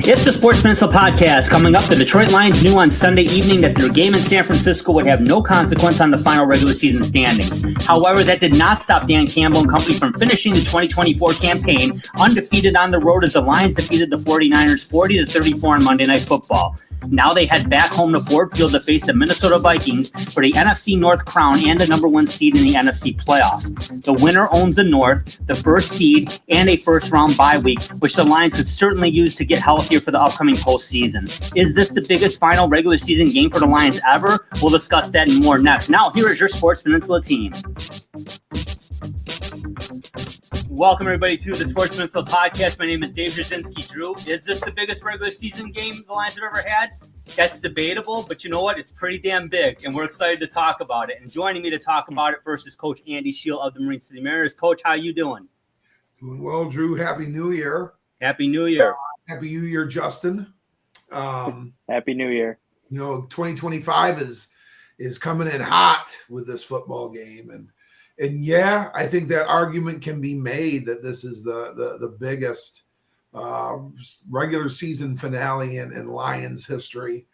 It's the Sports Peninsula Podcast. Coming up, the Detroit Lions knew on Sunday evening that their game in San Francisco would have no consequence on the final regular season standings. However, that did not stop Dan Campbell and company from finishing the 2024 campaign undefeated on the road as the Lions defeated the 49ers 40-34 on Monday Night Football. Now they head back home to Ford Field to face the Minnesota Vikings for the NFC North crown and the number one seed in the NFC playoffs. The winner owns the North, the first seed, and a first-round bye week, which the Lions could certainly use to get healthier for the upcoming postseason. Is this the biggest final regular season game for the Lions ever? We'll discuss that and more next. Now, here is your Sports Peninsula team. Welcome, everybody, to the Sports Peninsula Podcast. My name is Dave Jasinski. Drew, is this the biggest regular season game the Lions have ever had? That's debatable, but you know what? It's pretty damn big, and we're excited to talk about it. And joining me to talk about it first is Coach Andy Shield of the Marine City Mariners. Coach, how you doing? Doing well, Drew. Happy New Year. Happy New Year. Happy New Year, Justin. Happy New Year. 2025 is coming in hot with this football game, and yeah, I think that argument can be made that this is the biggest regular season finale in Lions history.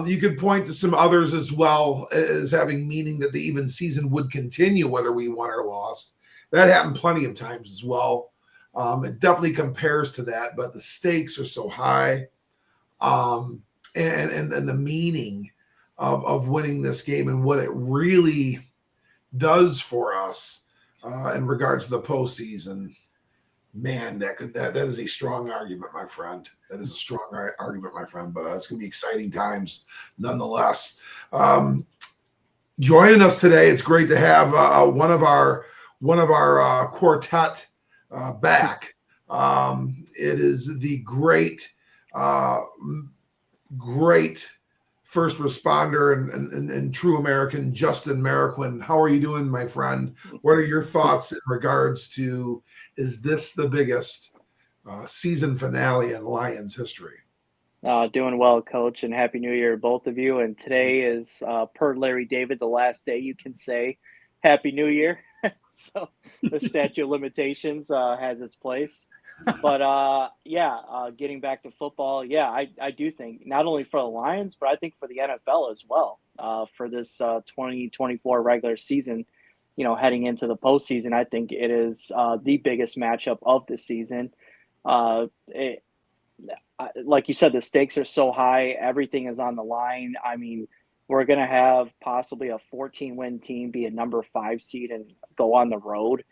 You could point to some others as well as having meaning that the even season would continue whether we won or lost. That happened plenty of times as well. It definitely compares to that, but the stakes are so high, and the meaning of winning this game and what it really does for us in regards to the postseason. Man, that is a strong argument, my friend. That is a strong argument, my friend. But it's going to be exciting times, nonetheless. Joining us today, it's great to have one of our quartet back. It is the great first responder and true American, Justin Marroquin. How are you doing, my friend? What are your thoughts in regards to, is this the biggest season finale in Lions history? Doing well, Coach, and Happy New Year, both of you. And today is, per Larry David, the last day you can say Happy New Year. So the statute of limitations has its place. But getting back to football, I do think not only for the Lions, but I think for the NFL as well, for this 2024 regular season, heading into the postseason, I think it is the biggest matchup of the season. Like you said, the stakes are so high. Everything is on the line. I mean, we're going to have possibly a 14-win team be a number 5 seed and go on the road.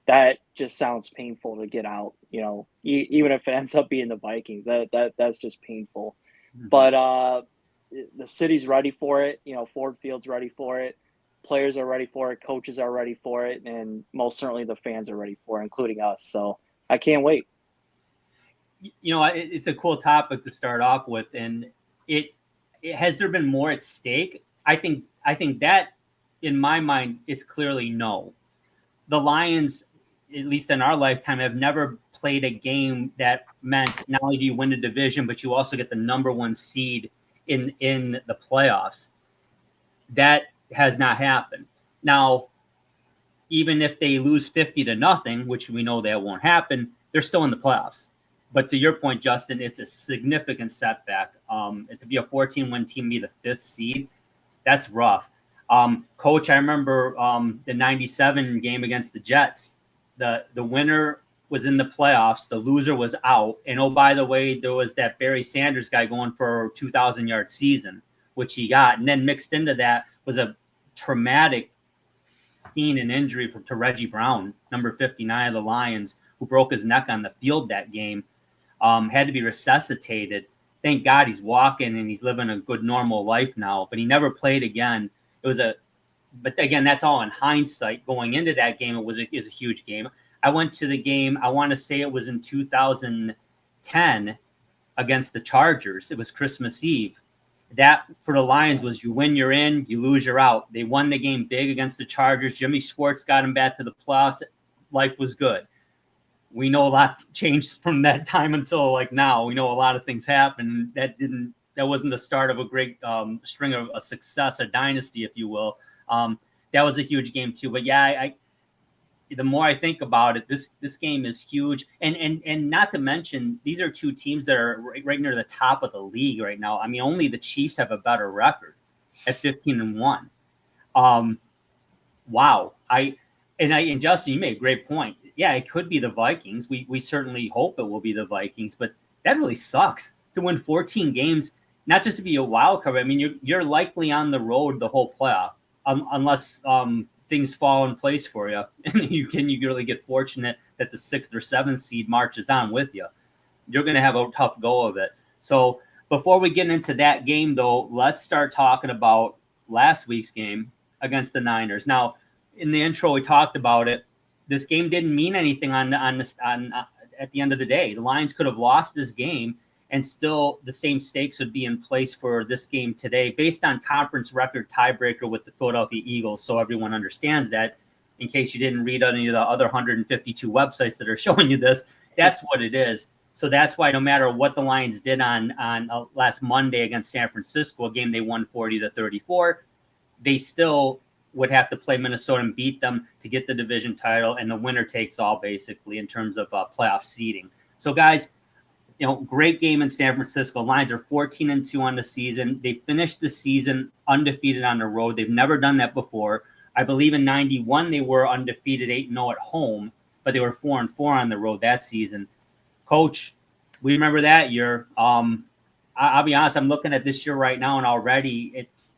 That just sounds painful to get out, even if it ends up being the Vikings, that's just painful. Mm-hmm. But the city's ready for it. Ford Field's ready for it. Players are ready for it. Coaches are ready for it. And most certainly the fans are ready for it, including us. So I can't wait. It's a cool topic to start off with. And it has there been more at stake? I think that in my mind, it's clearly no. The Lions, at least in our lifetime, have never played a game that meant not only do you win the division, but you also get the number 1 seed in the playoffs. That has not happened. Now, even if they lose 50-0, which we know that won't happen, they're still in the playoffs. But to your point, Justin, it's a significant setback. To be a 14-win team, be the 5th seed, that's rough. Coach, I remember the 97 game against the Jets. The winner was in the playoffs. The loser was out. And, oh, by the way, there was that Barry Sanders guy going for a 2,000-yard season, which he got. And then mixed into that was a traumatic scene and injury to Reggie Brown, number 59 of the Lions, who broke his neck on the field that game, had to be resuscitated. Thank God he's walking and he's living a good, normal life now. But he never played again. But again, that's all in hindsight. Going into that game, it is a huge game. I went to the game, I want to say it was in 2010 against the Chargers. It was Christmas Eve. That for the Lions was you win, you're in, you lose, you're out. They won the game big against the Chargers. Jimmy Schwartz got him back to the playoffs. Life was good. We know a lot changed from that time until now. We know a lot of things happened. That wasn't the start of a great string of a success, a dynasty, if you will. That was a huge game too. But yeah, the more I think about it, this game is huge, and not to mention these are two teams that are right near the top of the league right now. I mean, only the Chiefs have a better record at 15-1. Wow. And Justin, you made a great point. Yeah, it could be the Vikings. We certainly hope it will be the Vikings, but that really sucks to win 14 games, not just to be a wild card. I mean, you're likely on the road the whole playoff, unless things fall in place for you, and you really get fortunate that the 6th or 7th seed marches on with you. You're going to have a tough go of it. So before we get into that game, though, let's start talking about last week's game against the Niners. Now, in the intro, we talked about it. This game didn't mean anything at the end of the day. The Lions could have lost this game, and still the same stakes would be in place for this game today based on conference record tiebreaker with the Philadelphia Eagles. So everyone understands that, in case you didn't read any of the other 152 websites that are showing you this, that's what it is. So that's why no matter what the Lions did on last Monday against San Francisco, a game they won 40-34, they still would have to play Minnesota and beat them to get the division title, and the winner takes all basically in terms of playoff seeding. So guys, great game in San Francisco. Lions are 14-2 on the season. They finished the season undefeated on the road. They've never done that before. I believe in 91 they were undefeated 8-0 at home, but they were 4-4 on the road that season. Coach, we remember that year. I'll be honest, I'm looking at this year right now, and already it's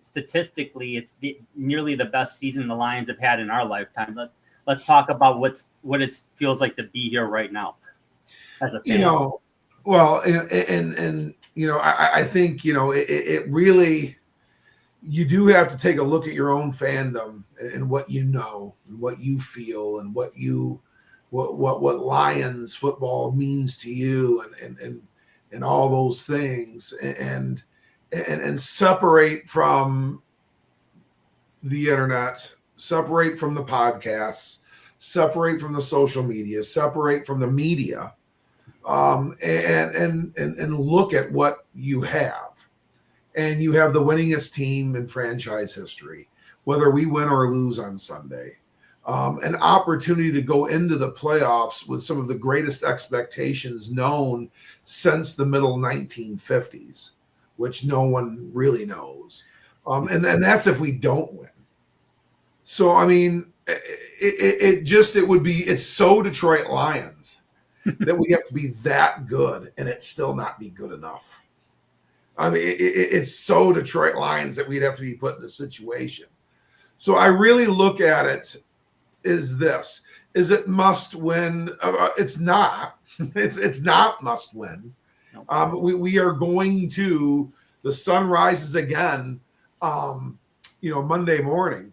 statistically nearly the best season the Lions have had in our lifetime. Let's talk about what it feels like to be here right now as a fan. Well, and I think it really, you do have to take a look at your own fandom and what you know and what you feel and what Lions football means to you and all those things and separate from the internet, separate from the podcasts, separate from the social media, separate from the media, and look at what you have. And you have the winningest team in franchise history, whether we win or lose on Sunday. An opportunity to go into the playoffs with some of the greatest expectations known since the middle 1950s, which no one really knows. And that's if we don't win. So, I mean, it's so Detroit Lions that we have to be that good and it still not be good enough. I mean, it's so Detroit Lions that we'd have to be put in this situation. So I really look at it is it must win? It's not. It's not must win. No. We are going to, the sun rises again, Monday morning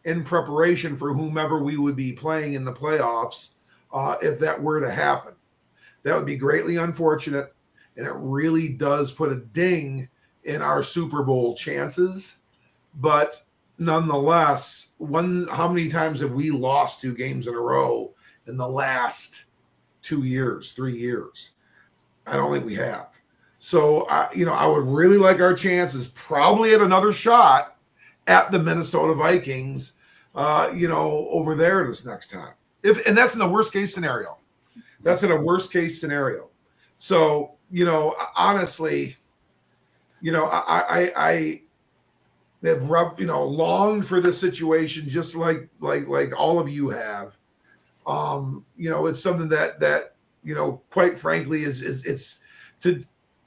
in preparation for whomever we would be playing in the playoffs. If that were to happen, that would be greatly unfortunate. And it really does put a ding in our Super Bowl chances. But nonetheless, how many times have we lost 2 games in a row in the last 2 years, 3 years? I don't think we have. So, I would really like our chances probably at another shot at the Minnesota Vikings, over there this next time. And that's in the worst case scenario. That's in a worst case scenario. So, honestly, I have longed for this situation just like all of you have. It's something that quite frankly is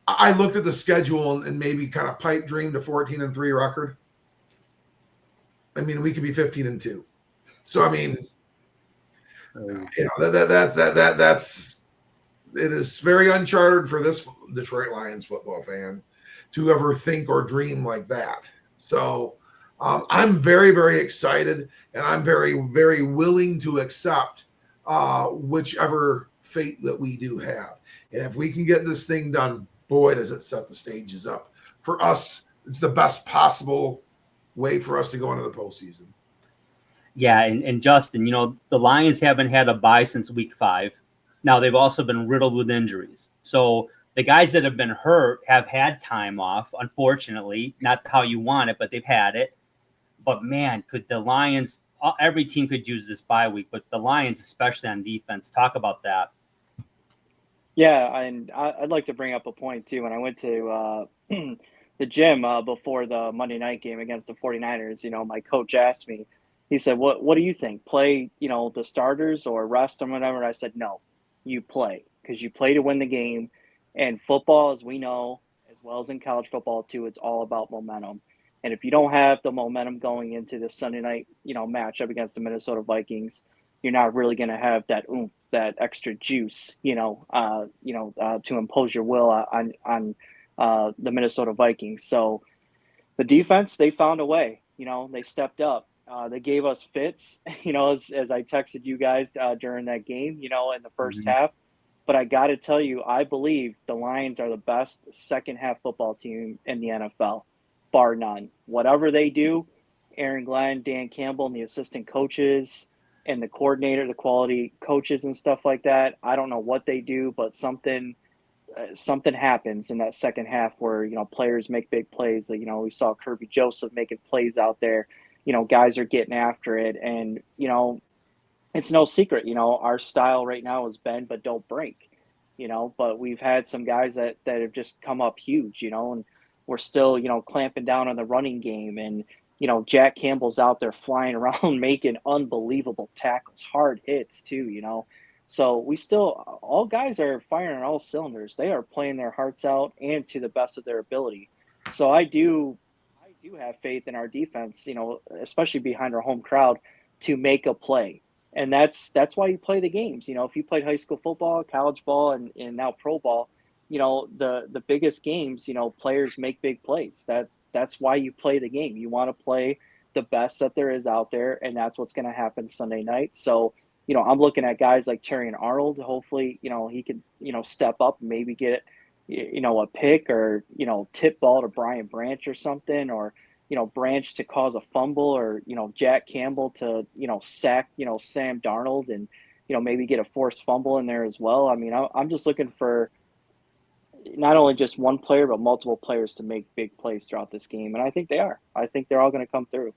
I looked at the schedule and maybe kind of pipe dreamed a 14-3 record. I mean, we could be 15-2. So I mean, that's it is very uncharted for this Detroit Lions football fan to ever think or dream like that. So I'm very, very excited, and I'm very, very willing to accept whichever fate that we do have. And if we can get this thing done, boy, does it set the stages up for us. It's the best possible way for us to go into the postseason. Yeah, and Justin, the Lions haven't had a bye since week 5. Now, they've also been riddled with injuries. So the guys that have been hurt have had time off, unfortunately. Not how you want it, but they've had it. But, man, could the Lions every team could use this bye week, but the Lions, especially on defense, talk about that. Yeah, and I'd like to bring up a point too. When I went to the gym before the Monday night game against the 49ers, my coach asked me, he said, what do you think? Play, the starters or rest them, whatever? And I said, no, you play, because you play to win the game. And football, as we know, as well as in college football too, it's all about momentum. And if you don't have the momentum going into this Sunday night, matchup against the Minnesota Vikings, you're not really going to have that oomph, that extra juice, to impose your will on the Minnesota Vikings. So the defense, they found a way. They stepped up. They gave us fits. As I texted you guys during that game, in the first half. But I got to tell you, I believe the Lions are the best second half football team in the NFL, bar none. Whatever they do, Aaron Glenn, Dan Campbell, and the assistant coaches and the coordinator, the quality coaches and stuff like that, I don't know what they do, but something happens in that second half where, players make big plays. We saw Kirby Joseph making plays out there. Guys are getting after it. And, it's no secret, our style right now is bend but don't break, but we've had some guys that have just come up huge, and we're still, clamping down on the running game. And, Jack Campbell's out there flying around making unbelievable tackles, hard hits too, So we still, all guys are firing on all cylinders. They are playing their hearts out and to the best of their ability. So I do have faith in our defense, especially behind our home crowd, to make a play. And that's why you play the games. If you played high school football, college ball, and now pro ball, the biggest games, players make big plays. That's why you play the game. You want to play the best that there is out there, and that's what's going to happen Sunday night. So, I'm looking at guys like Terry and Arnold. Hopefully, he can, step up and maybe get, a pick or, tip ball to Brian Branch or something, or, Branch to cause a fumble, or, Jack Campbell to, sack, Sam Darnold and, maybe get a forced fumble in there as well. I mean, I'm just looking for not only just one player, but multiple players to make big plays throughout this game. And I think they are. I think they're all going to come through.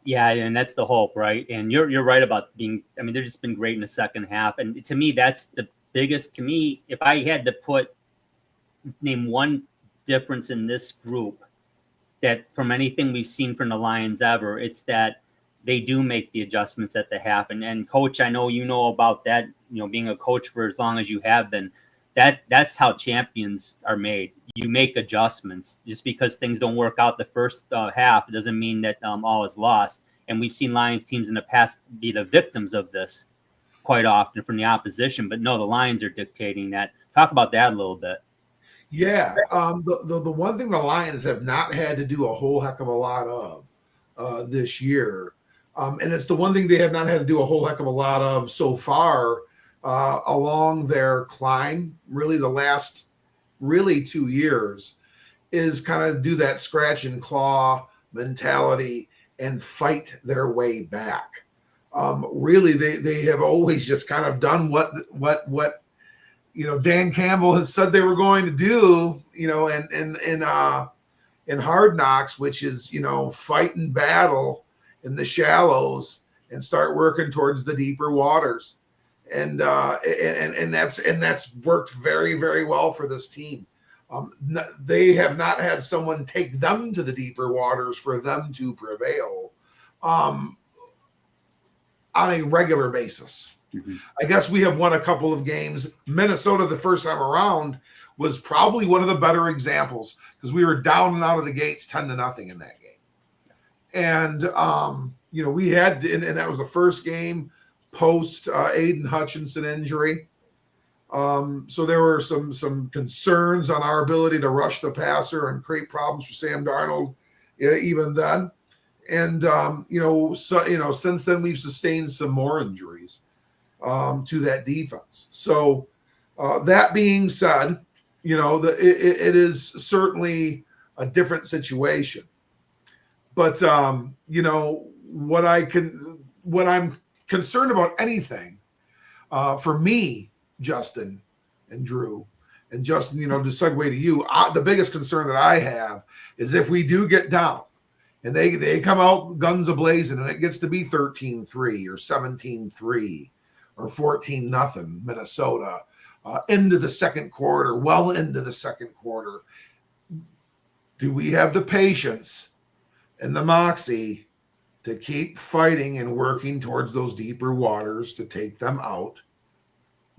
Yeah, and that's the hope, right? And you're right about they've just been great in the second half. And to me, that's the biggest, if I had to name one difference in this group that from anything we've seen from the Lions ever, it's that they do make the adjustments at the half. And coach, I know you know about that, being a coach for as long as you have been, that's how champions are made. You make adjustments. Just because things don't work out the first half, it doesn't mean that all is lost. And we've seen Lions teams in the past be the victims of this quite often from the opposition. But no, the Lions are dictating that. Talk about that a little bit. Yeah, the one thing the Lions have not had to do a whole heck of a lot of this year, and it's the one thing they have not had to do a whole heck of a lot of so far along their climb, really the last 2 years, is kind of do that scratch and claw mentality and fight their way back. Really, they have always just kind of done what Dan Campbell has said they were going to do, in Hard Knocks, which is, fight and battle in the shallows and start working towards the deeper waters. And that's worked very, very well for this team. They have not had someone take them to the deeper waters for them to prevail on a regular basis. Mm-hmm. I guess we have won a couple of games. Minnesota, the first time around, was probably one of the better examples because we were down and out of the gates 10-0 in that game. And, we had, and that was the first game post Aiden Hutchinson injury. So there were some concerns on our ability to rush the passer and create problems for Sam Darnold even then. And, since then we've sustained some more injuries to that defense. So that being said, it is certainly a different situation. But, what I'm concerned about anything for me, Justin and Drew, and Justin, to segue to you, the biggest concern that I have is if we do get down and they come out guns a-blazing, and it gets to be 13-3 or 17-3 or 14-0 Minnesota into the second quarter, well into the second quarter. Do we have the patience and the moxie to keep fighting and working towards those deeper waters to take them out,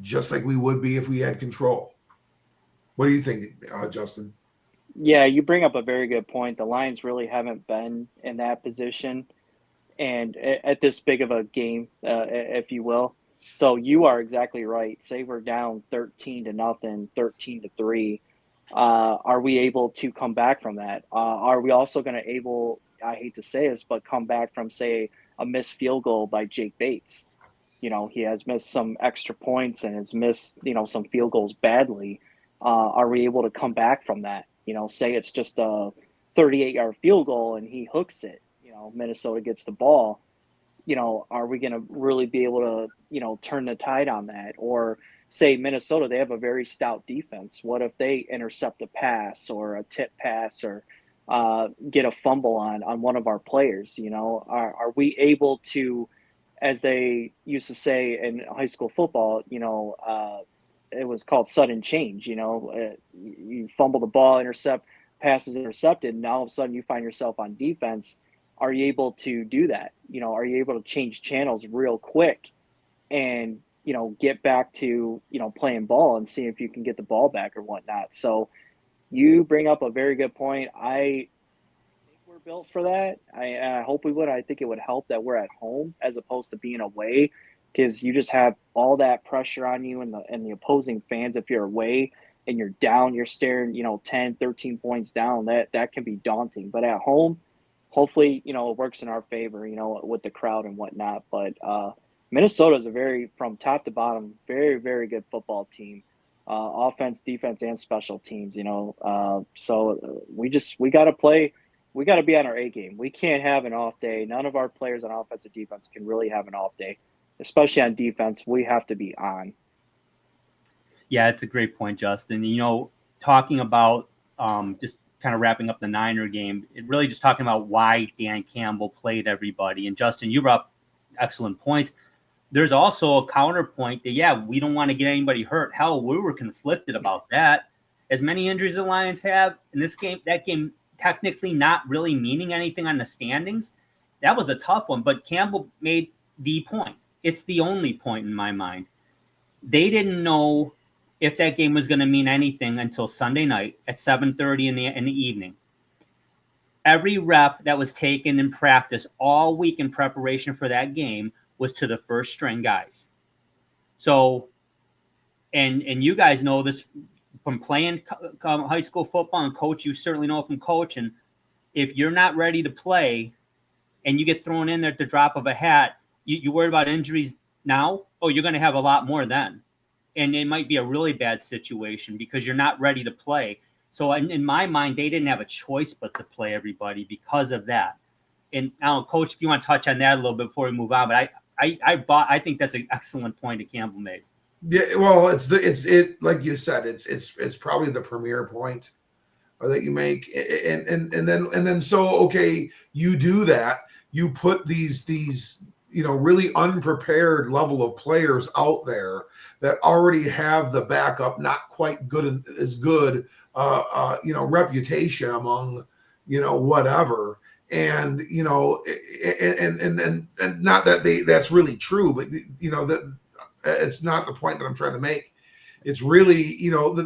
just like we would be if we had control? What do you think, Justin? Yeah, you bring up a very good point. The Lions really haven't been in that position and at this big of a game, if you will. So you are exactly right. Say we're down 13-0, 13-3. Are we able to come back from that? Are we also going to able, I hate to say this, but come back from, say, a missed field goal by Jake Bates? He has missed some extra points and has missed, some field goals badly. Are we able to come back from that? Say it's just a 38-yard field goal and he hooks it. Minnesota gets the ball. Are we going to really be able to, turn the tide on that? Or say Minnesota, they have a very stout defense. What if they intercept a pass or a tip pass or get a fumble on one of our players? Are we able to, as they used to say in high school football, it was called sudden change. You fumble the ball, pass is intercepted, and all of a sudden you find yourself on defense. Are you able to do that? Are you able to change channels real quick and, get back to, playing ball and see if you can get the ball back or whatnot? So you bring up a very good point. I think we're built for that. I hope we would. I think it would help that we're at home as opposed to being away, because you just have all that pressure on you and the opposing fans. If you're away and you're down, you're staring, 10, 13 points down, that can be daunting. But at home, hopefully, it works in our favor, with the crowd and whatnot. But Minnesota is from top to bottom, very, very good football team, offense, defense, and special teams, So we got to play. We got to be on our A game. We can't have an off day. None of our players on offense or defense can really have an off day, especially on defense. We have to be on. Yeah, it's a great point, Justin. Talking about just kind of wrapping up the Niner game, it really just talking about why Dan Campbell played everybody. And Justin, you brought up excellent points. There's also a counterpoint that, we don't want to get anybody hurt. Hell, we were conflicted about that. As many injuries the Lions have in this game, that game technically not really meaning anything on the standings. That was a tough one, but Campbell made the point. It's the only point in my mind. They didn't know if that game was going to mean anything until Sunday night at 7:30 in the evening. Every rep that was taken in practice all week in preparation for that game was to the first string guys. So, and you guys know this from playing high school football, and coach, you certainly know from coaching. If you're not ready to play and you get thrown in there at the drop of a hat, you worry about injuries now? Oh, you're going to have a lot more then. And it might be a really bad situation because you're not ready to play. So in my mind, they didn't have a choice but to play everybody because of that. And now, Coach, if you want to touch on that a little bit before we move on, but I think that's an excellent point that Campbell made. Yeah, well, it's like you said, it's probably the premier point that you make, and then so okay, you do that, you put these really unprepared level of players out there that already have the backup, not quite good as good, reputation among, whatever. And, and not that that's really true, but, that it's not the point that I'm trying to make. It's really,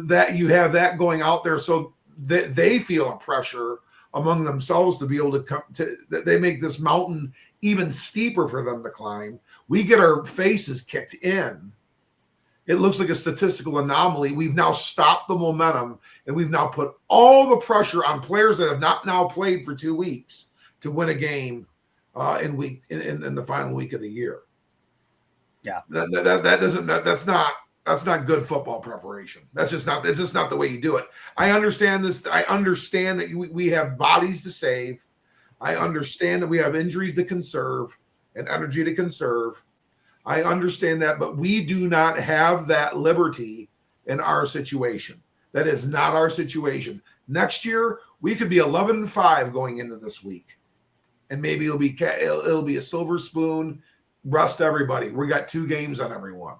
that you have that going out there so that they feel a pressure among themselves to be able to come to, that they make this mountain even steeper for them to climb. We get our faces kicked in. It looks like a statistical anomaly. We've now stopped the momentum, and we've now put all the pressure on players that have not now played for 2 weeks to win a game in the final week of the year. Yeah, that's not good football preparation. That's just not the way you do it. I understand this. I understand that we have bodies to save. I understand that we have injuries to conserve and energy to conserve. I understand that, but we do not have that liberty in our situation. That is not our situation. Next year, we could be 11-5 going into this week. and maybe it'll be a silver spoon. Rest everybody. We got 2 games on everyone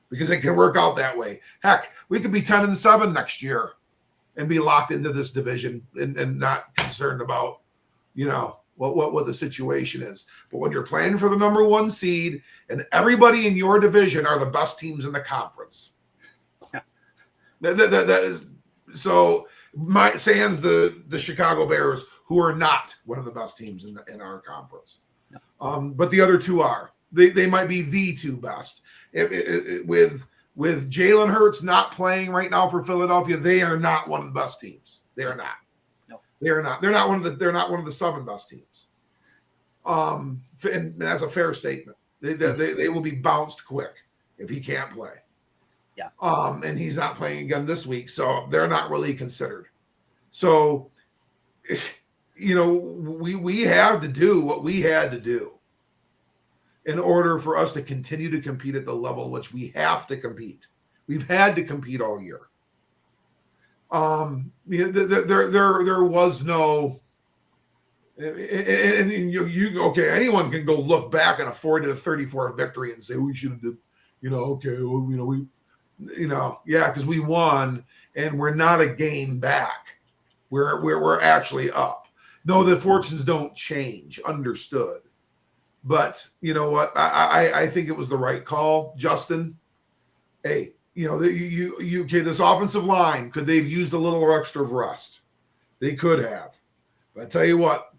because it can work out that way. Heck, we could be 10-7 next year and be locked into this division and not concerned about, what the situation is. But when you're playing for the number 1 seed and everybody in your division are the best teams in the conference, that is so. Sans the Chicago Bears, who are not one of the best teams in our conference, but the other 2 are. They might be the 2 best. With Jalen Hurts not playing right now for Philadelphia, they are not one of the best teams. They are not. No, they are not. They're not one of the 7 best teams. And that's a fair statement. They will be bounced quick if he can't play. Yeah. And he's not playing again this week, so they're not really considered. So, we have to do what we had to do in order for us to continue to compete at the level which we have to compete. We've had to compete all year. There was no, and okay, anyone can go look back on a 40-34 victory and say we should have did, because we won and we're not a game back. We're actually up. No, the fortunes don't change. Understood. But you know what? I think it was the right call, Justin. Hey, this offensive line, could they've used a little extra rest? They could have. But I tell you what,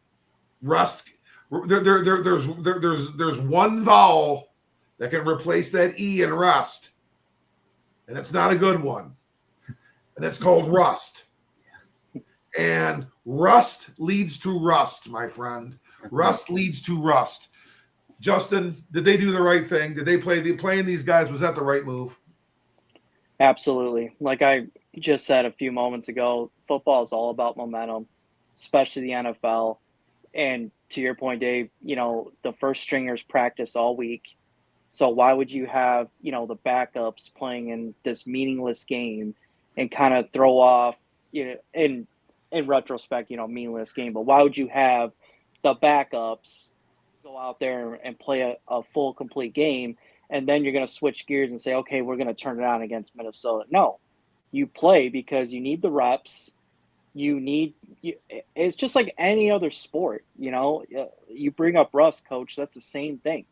rest. There's one vowel that can replace that E in rest, and it's not a good one. And it's called rust. And rust leads to rust, my friend. Rust leads to rust. Justin, did they do the right thing? Did they playing these guys? Was that the right move? Absolutely. Like I just said a few moments ago, football is all about momentum, especially the NFL. And to your point, Dave, the first stringers practice all week. So why would you have, the backups playing in this meaningless game and kind of throw off, in retrospect, meaningless game, but why would you have the backups go out there and play a full complete game, and then you're going to switch gears and say, okay, we're going to turn it on against Minnesota? No, you play because you need the reps. It's just like any other sport, you bring up rust, coach. That's the same thing,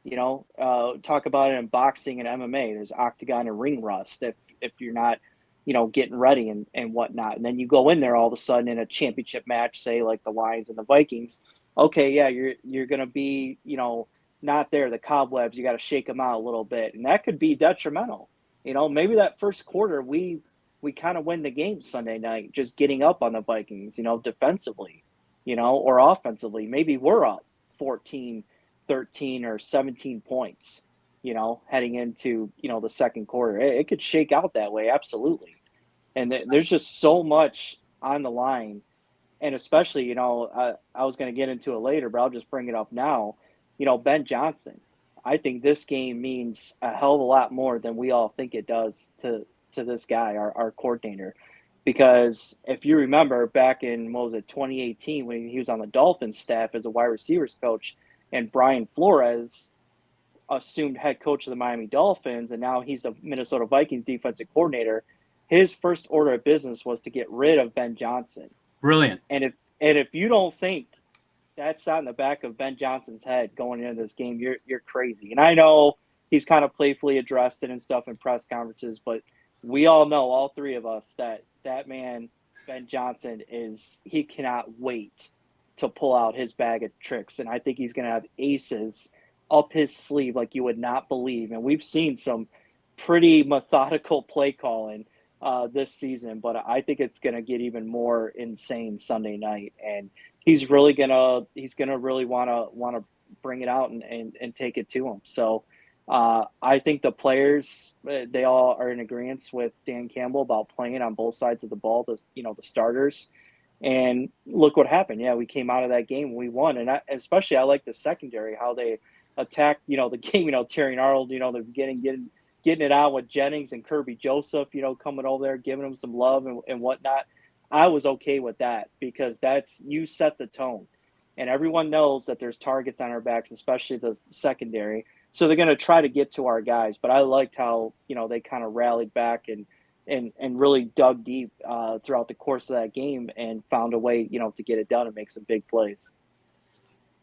talk about it in boxing and MMA. There's octagon and ring rust. If you're not, getting ready and whatnot. And then you go in there all of a sudden in a championship match, say like the Lions and the Vikings. Okay, yeah, you're going to be, not there. The cobwebs, you got to shake them out a little bit. And that could be detrimental. Maybe that first quarter, we kind of win the game Sunday night, just getting up on the Vikings, defensively, or offensively. Maybe we're up 14, 13 or 17 points, heading into, the second quarter. It could shake out that way. Absolutely. And there's just so much on the line. And especially, I was going to get into it later, but I'll just bring it up now. Ben Johnson, I think this game means a hell of a lot more than we all think it does to this guy, our coordinator. Because if you remember back in, 2018, when he was on the Dolphins staff as a wide receivers coach, and Brian Flores assumed head coach of the Miami Dolphins, and now he's the Minnesota Vikings defensive coordinator, his first order of business was to get rid of Ben Johnson. Brilliant. And if you don't think that's not in the back of Ben Johnson's head going into this game, you're crazy. And I know he's kind of playfully addressed it and stuff in press conferences, but we all know, all three of us, that man, Ben Johnson, he cannot wait to pull out his bag of tricks. And I think he's going to have aces up his sleeve like you would not believe. And we've seen some pretty methodical play calling this season, but I think it's going to get even more insane Sunday night. And he's really gonna really want to bring it out and take it to him. So I think the players, they all are in agreement with Dan Campbell about playing on both sides of the ball, the starters. And look what happened. Yeah, we came out of that game, we won. And especially I like the secondary, how they attacked, the game, Terry Arnold, the beginning, getting it out with Jennings and Kirby Joseph, coming over there, giving them some love and whatnot. I was okay with that because you set the tone. and everyone knows that there's targets on our backs, especially the secondary. So they're going to try to get to our guys. But I liked how, they kind of rallied back and really dug deep throughout the course of that game and found a way, to get it done and make some big plays.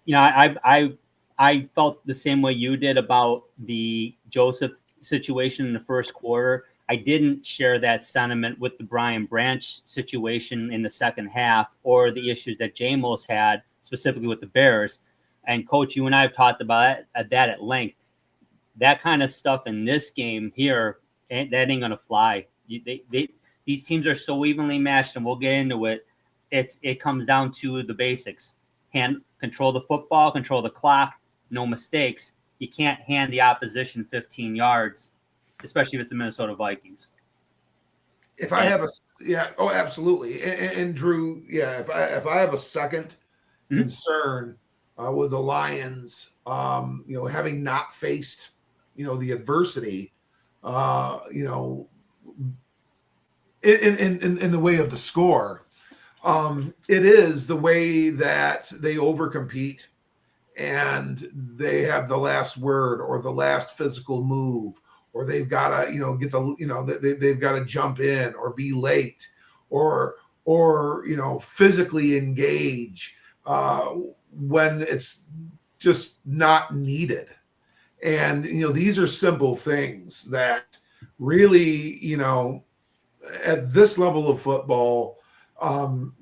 I felt the same way you did about the Joseph situation in the first quarter. I didn't share that sentiment with the Brian Branch situation in the second half, or the issues that Jamos had specifically with the Bears. And Coach, you and I have talked about that at length. That kind of stuff in this game here, that ain't gonna fly. These teams are so evenly matched, and we'll get into it. It comes down to the basics: control the football, control the clock, no mistakes. You can't hand the opposition 15 yards, especially if it's the Minnesota Vikings. If I have absolutely. And Drew, if I have a second concern with the Lions, having not faced, the adversity, in the way of the score, it is the way that they overcompete and they have the last word or the last physical move, or they've got to, get the, they've got to jump in or be late or physically engage when it's just not needed. And, these are simple things that really, at this level of football,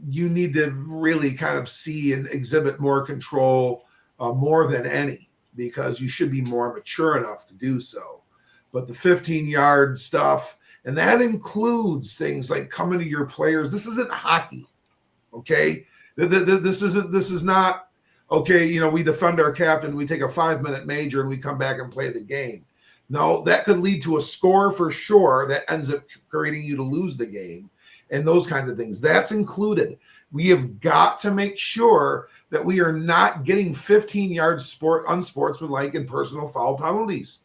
you need to really kind of see and exhibit more control more than any, because you should be more mature enough to do so. But the 15-yard stuff, and that includes things like coming to your players. This isn't hockey, okay? This is not, okay, we defend our captain, we take a 5-minute major, and we come back and play the game. No, that could lead to a score for sure that ends up creating you to lose the game and those kinds of things. That's included. We have got to make sure that we are not getting 15-yard unsportsmanlike and personal foul penalties.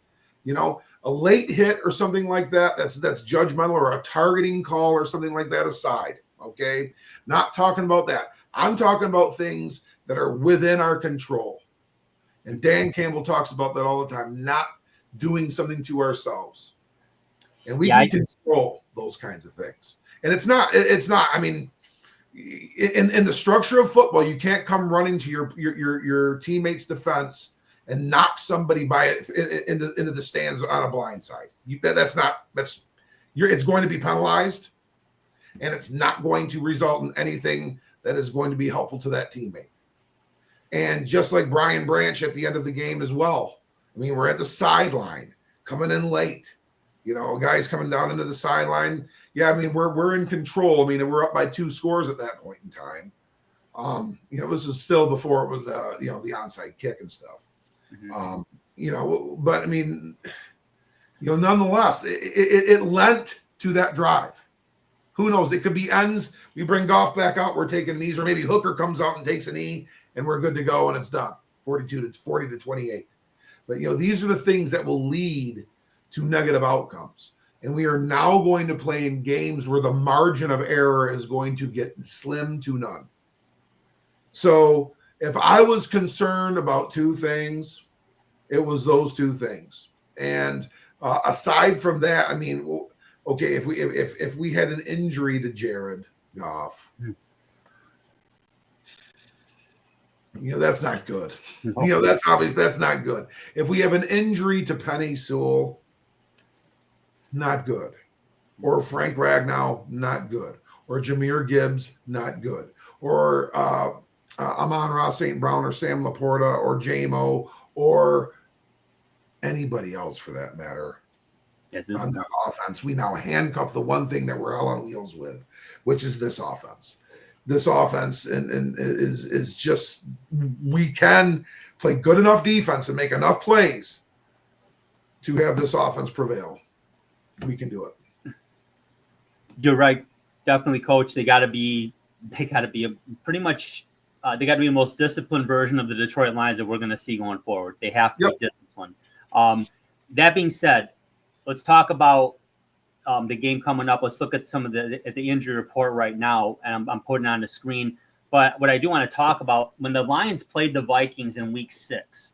A late hit or something like that, that's judgmental, or a targeting call or something like that aside, okay? Not talking about that. I'm talking about things that are within our control. And Dan Campbell talks about that all the time, not doing something to ourselves. And we can control those kinds of things. And it's not, I mean, in the structure of football, you can't come running to your teammate's defense and knock somebody by it into the stands on a blind side. It's going to be penalized, and it's not going to result in anything that is going to be helpful to that teammate. And just like Brian Branch at the end of the game as well. I mean, we're at the sideline coming in late. Guys coming down into the sideline. Yeah, I mean, we're in control. I mean, we're up by 2 scores at that point in time. This is still before it was the onside kick and stuff. But I mean, nonetheless, it lent to that drive. Who knows? It could be ends. We bring Goff back out. We're taking knees, or maybe Hooker comes out and takes a knee, and we're good to go, and it's done. 40 to 28. But these are the things that will lead to negative outcomes. And we are now going to play in games where the margin of error is going to get slim to none. So if I was concerned about 2 things, it was those 2 things. And aside from that, I mean, okay, if we had an injury to Jared Goff, that's not good. That's obvious. That's not good. If we have an injury to Penei Sewell, not good. Or Frank Ragnow, not good. Or Jahmyr Gibbs, not good. Or Amon-Ra St. Brown or Sam Laporta or Jamo or anybody else for that matter on that offense. We now handcuff the one thing that we're all on wheels with, which is this offense. This offense is just, we can play good enough defense and make enough plays to have this offense prevail. We can do it. You're right. Definitely, Coach. They got to be pretty much they got to be the most disciplined version of the Detroit Lions that we're going to see going forward. They have to be disciplined. That being said, let's talk about the game coming up. Let's look at some of the injury report right now, and I'm putting it on the screen. But what I do want to talk about, when the Lions played the Vikings in week 6,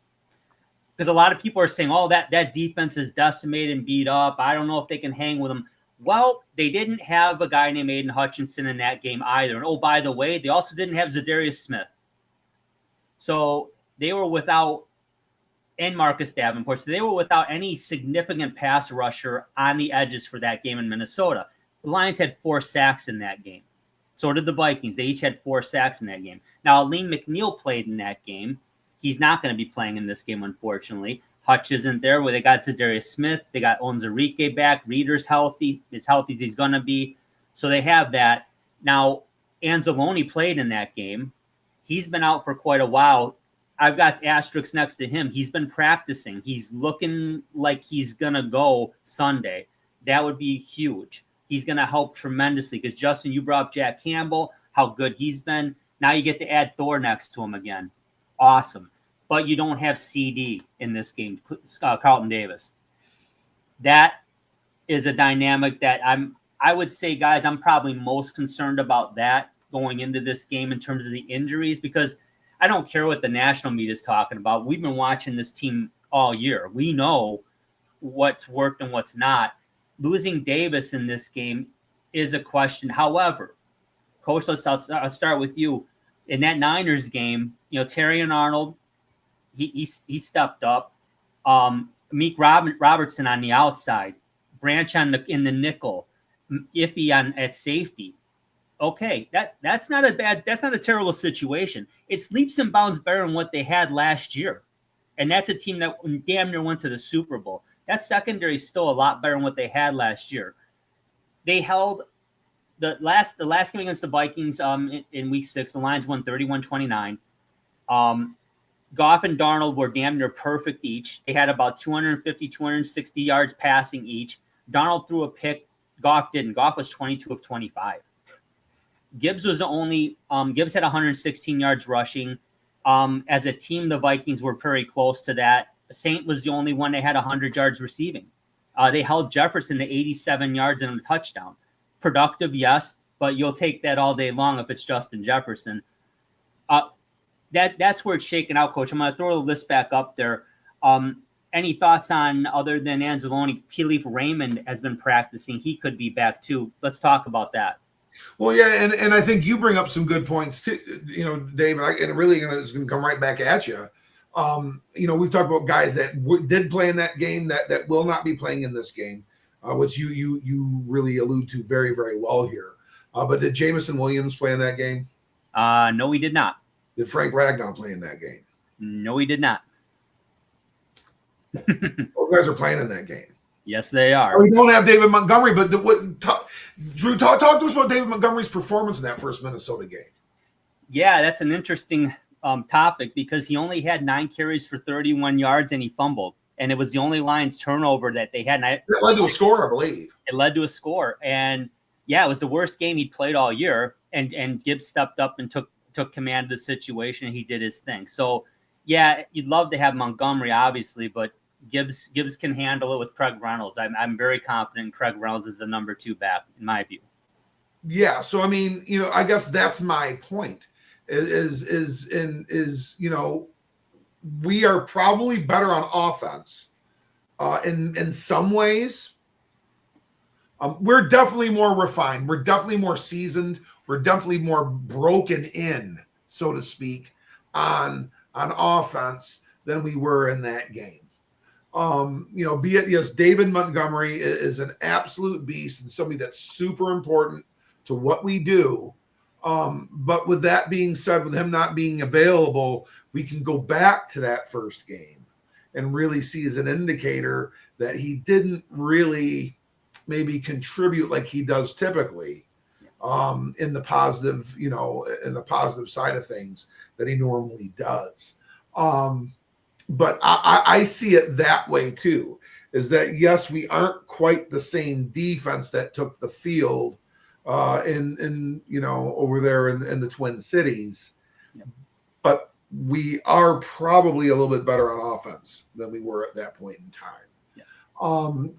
because a lot of people are saying, oh, that defense is decimated and beat up. I don't know if they can hang with them. Well, they didn't have a guy named Aiden Hutchinson in that game either. And, oh, by the way, they also didn't have Zadarius Smith. So they were without, and Marcus Davenport. So they were without any significant pass rusher on the edges for that game in Minnesota. The Lions had 4 sacks in that game. So did the Vikings. They each had 4 sacks in that game. Now, Aleem McNeil played in that game. He's not going to be playing in this game, unfortunately. Hutch isn't there. Where they got Zadarius Smith. They got Onwuzurike back. Reader's healthy. As healthy as he's going to be. So they have that. Now, Anzalone played in that game. He's been out for quite a while. I've got asterisks next to him. He's been practicing. He's looking like he's going to go Sunday. That would be huge. He's going to help tremendously because, Justin, you brought up Jack Campbell, how good he's been. Now you get to add Thor next to him again. Awesome. But you don't have CD in this game, Carlton Davis. That is a dynamic that I would say, guys, I'm probably most concerned about that going into this game in terms of the injuries, because I don't care what the national media is talking about. We've been watching this team all year. We know what's worked and what's not. Losing Davis in this game is a question. However, Coach, I'll start with you. In that Niners game, Terry and Arnold, he stepped up. Meek Robertson on the outside, Branch in the nickel, Iffy at safety. Okay, that's not a terrible situation. It's leaps and bounds better than what they had last year. And that's a team that damn near went to the Super Bowl. That secondary is still a lot better than what they had last year. They held the last game against the Vikings in week 6. The Lions won 31-29. Goff and Darnold were damn near perfect each. They had about 250, 260 yards passing each. Darnold threw a pick. Goff didn't. Goff was 22 of 25. Gibbs was the only Gibbs had 116 yards rushing. As a team, the Vikings were very close to that. Saint was the only one that had 100 yards receiving. They held Jefferson to 87 yards and a touchdown. Productive, yes, but you'll take that all day long if it's Justin Jefferson. That's where it's shaken out, Coach. I'm going to throw the list back up there. Any thoughts on, other than Anzalone, Khalif Raymond has been practicing. He could be back too. Let's talk about that. Well, yeah, and I think you bring up some good points too, Dave, and really it's going to come right back at you. We've talked about guys that did play in that game that will not be playing in this game, which you really allude to very, very well here. But did Jamison Williams play in that game? No, he did not. Did Frank Ragnow play in that game? No, he did not. Those guys are playing in that game. Yes, they are. We don't have David Montgomery, but Drew, talk to us about David Montgomery's performance in that first Minnesota game. Yeah, that's an interesting topic, because he only had 9 carries for 31 yards and he fumbled. And it was the only Lions turnover that they had. It led to a score, I believe. It led to a score. And, yeah, it was the worst game he'd played all year. And Gibbs stepped up and took command of the situation, and he did his thing. So, yeah, you'd love to have Montgomery, obviously, but Gibbs can handle it with Craig Reynolds. I'm very confident Craig Reynolds is the number 2 back, in my view. Yeah, so I mean, I guess that's my point. Is we are probably better on offense. In some ways, we're definitely more refined. We're definitely more seasoned. We're definitely more broken in, so to speak, on offense than we were in that game. Be it, yes, David Montgomery is an absolute beast and somebody that's super important to what we do. But with that being said, with him not being available, we can go back to that first game and really see as an indicator that he didn't really maybe contribute like he does typically in the positive, in the positive side of things that he normally does. But I see it that way too, is that, yes, we aren't quite the same defense that took the field over there in the Twin Cities, but we are probably a little bit better on offense than we were at that point in time.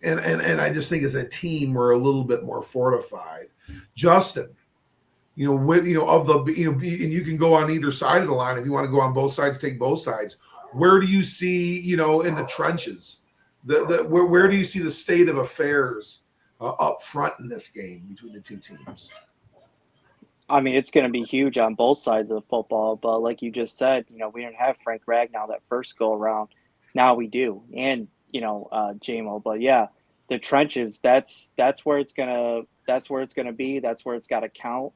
And I just think as a team, we're a little bit more fortified. Justin, of the, and you can go on either side of the line. If you want to go on both sides, take both sides. Where do you see, in the trenches, where do you see the state of affairs up front in this game between the two teams? I mean, it's going to be huge on both sides of the football. But like you just said, we didn't have Frank Ragnow that first go around. Now we do, and JMO. But yeah, the trenches. That's where it's gonna be. That's where it's got to count.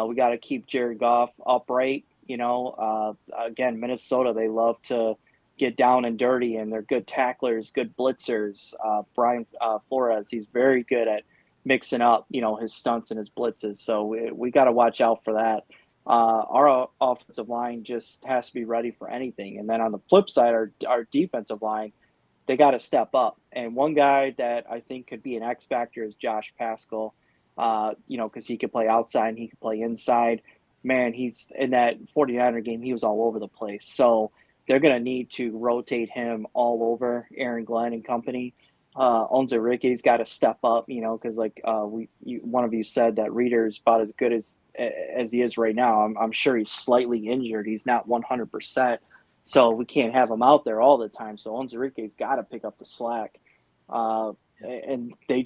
We got to keep Jared Goff upright. Again, Minnesota, they love to get down and dirty, and they're good tacklers, good blitzers. Brian Flores, he's very good at mixing up, his stunts and his blitzes. So we got to watch out for that. Our offensive line just has to be ready for anything. And then on the flip side, our defensive line, they got to step up. And one guy that I think could be an X factor is Josh Pascal, because he could play outside and he could play inside. Man, he's in that 49er game, he was all over the place. So they're going to need to rotate him all over, Aaron Glenn and company. Onwuzurike's got to step up, because one of you said that Reader is about as good as he is right now. I'm sure he's slightly injured. He's not 100%, so we can't have him out there all the time. So Onwuzurike's got to pick up the slack, and they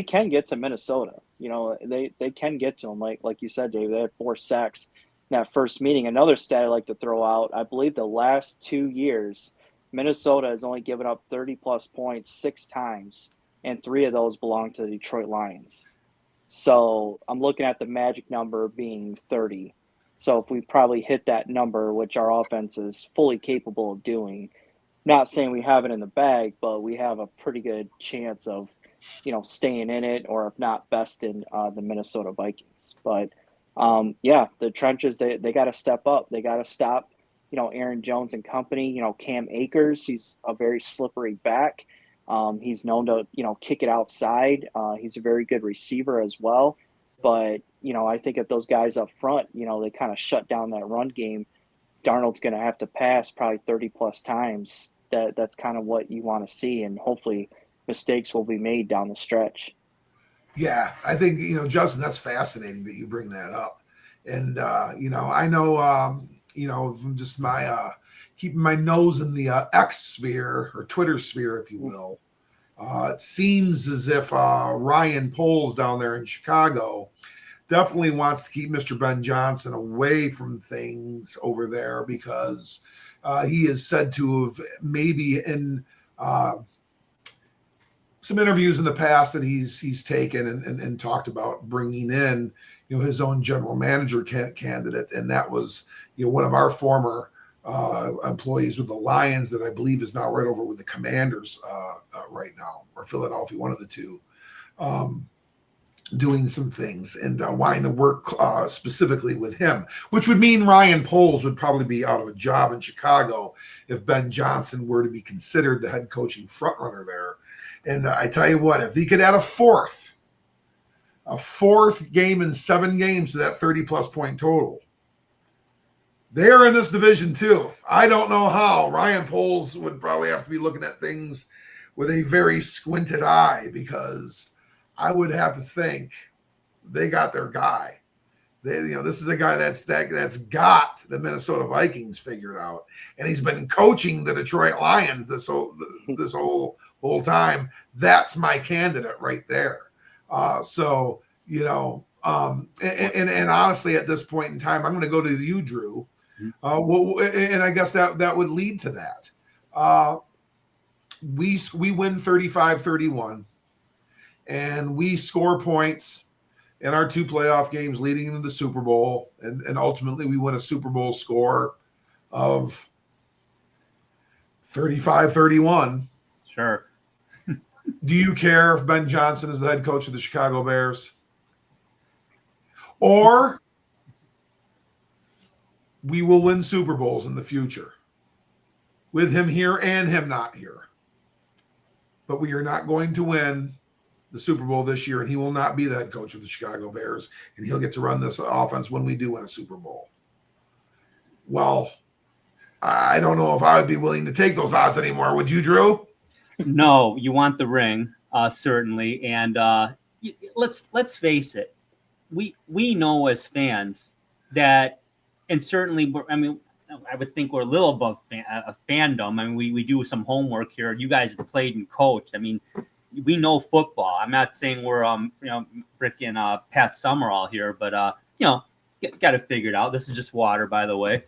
can get to Minnesota. They can get to them. Like you said, Dave, they had 4 sacks in that first meeting. Another stat I like to throw out: I believe the last 2 years, Minnesota has only given up 30-plus points 6 times, and 3 of those belong to the Detroit Lions. So I'm looking at the magic number being 30. So if we probably hit that number, which our offense is fully capable of doing, not saying we have it in the bag, but we have a pretty good chance of, staying in it, or if not, besting the Minnesota Vikings. But, the trenches, they got to step up. They got to stop Aaron Jones and company. Cam Akers, he's a very slippery back. He's known to, kick it outside. He's a very good receiver as well. But, I think if those guys up front, they kind of shut down that run game, Darnold's going to have to pass probably 30-plus times. That's kind of what you want to see, and hopefully mistakes will be made down the stretch. Yeah, I think, Justin, that's fascinating that you bring that up. And, I know, from just my keeping my nose in the X sphere, or Twitter sphere, if you will, it seems as if Ryan Poles down there in Chicago definitely wants to keep Mr. Ben Johnson away from things over there, because he is said to have maybe in some interviews in the past that he's taken and talked about bringing in, his own general manager candidate. And that was, one of our former employees with the Lions that I believe is now right over with the Commanders right now, or Philadelphia, one of the two, doing some things and wanting to work specifically with him, which would mean Ryan Poles would probably be out of a job in Chicago if Ben Johnson were to be considered the head coaching frontrunner there. And I tell you what, if he could add a fourth game in 7 games to that 30-plus point total, they're in this division too. I don't know how. Ryan Poles would probably have to be looking at things with a very squinted eye, because I would have to think they got their guy. This is a guy that's got the Minnesota Vikings figured out, and he's been coaching the Detroit Lions this whole time. That's my candidate right there. And honestly, at this point in time, I'm going to go to you, Drew. And I guess that would lead to that. We win 35-31, and we score points in our 2 playoff games leading into the Super Bowl, and ultimately we win a Super Bowl score of 35-31. Sure. Do you care if Ben Johnson is the head coach of the Chicago Bears? Or we will win Super Bowls in the future with him here and him not here. But we are not going to win the Super Bowl this year, and he will not be the head coach of the Chicago Bears, and he'll get to run this offense when we do win a Super Bowl. Well, I don't know if I would be willing to take those odds anymore. Would you, Drew? No, you want the ring, certainly. And let's face it. we know as fans that, and certainly, I mean, I would think we're a little above a fandom. I mean, we do some homework here. You guys played and coached. I mean, we know football. I'm not saying we're freaking Pat Summerall here, but got to figure it out. This is just water, by the way.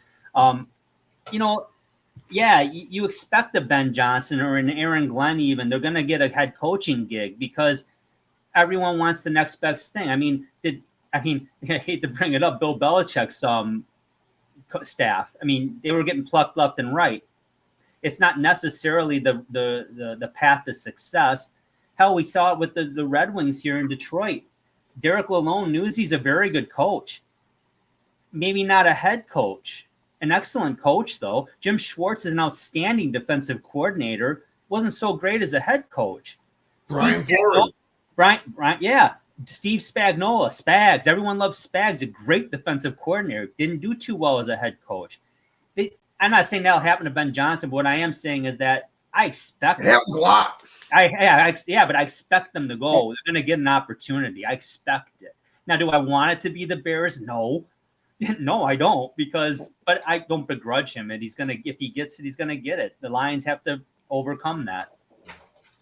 Yeah, you expect a Ben Johnson or an Aaron Glenn even. They're going to get a head coaching gig because everyone wants the next best thing. I mean, I hate to bring it up, Bill Belichick's staff. I mean, they were getting plucked left and right. It's not necessarily the path to success. Hell, we saw it with the Red Wings here in Detroit. Derek Lalonde knows he's a very good coach. Maybe not a head coach. An excellent coach, though. Jim Schwartz is an outstanding defensive coordinator. Wasn't so great as a head coach. Brian Flores. Yeah. Steve Spagnuolo, Spags. Everyone loves Spags. A great defensive coordinator. Didn't do too well as a head coach. I'm not saying that'll happen to Ben Johnson, but what I am saying is that I expect it happens a lot. But I expect them to go. They're going to get an opportunity. I expect it. Now, do I want it to be the Bears? No. No, I don't, but I don't begrudge him, and if he gets it, he's going to get it. The Lions have to overcome that.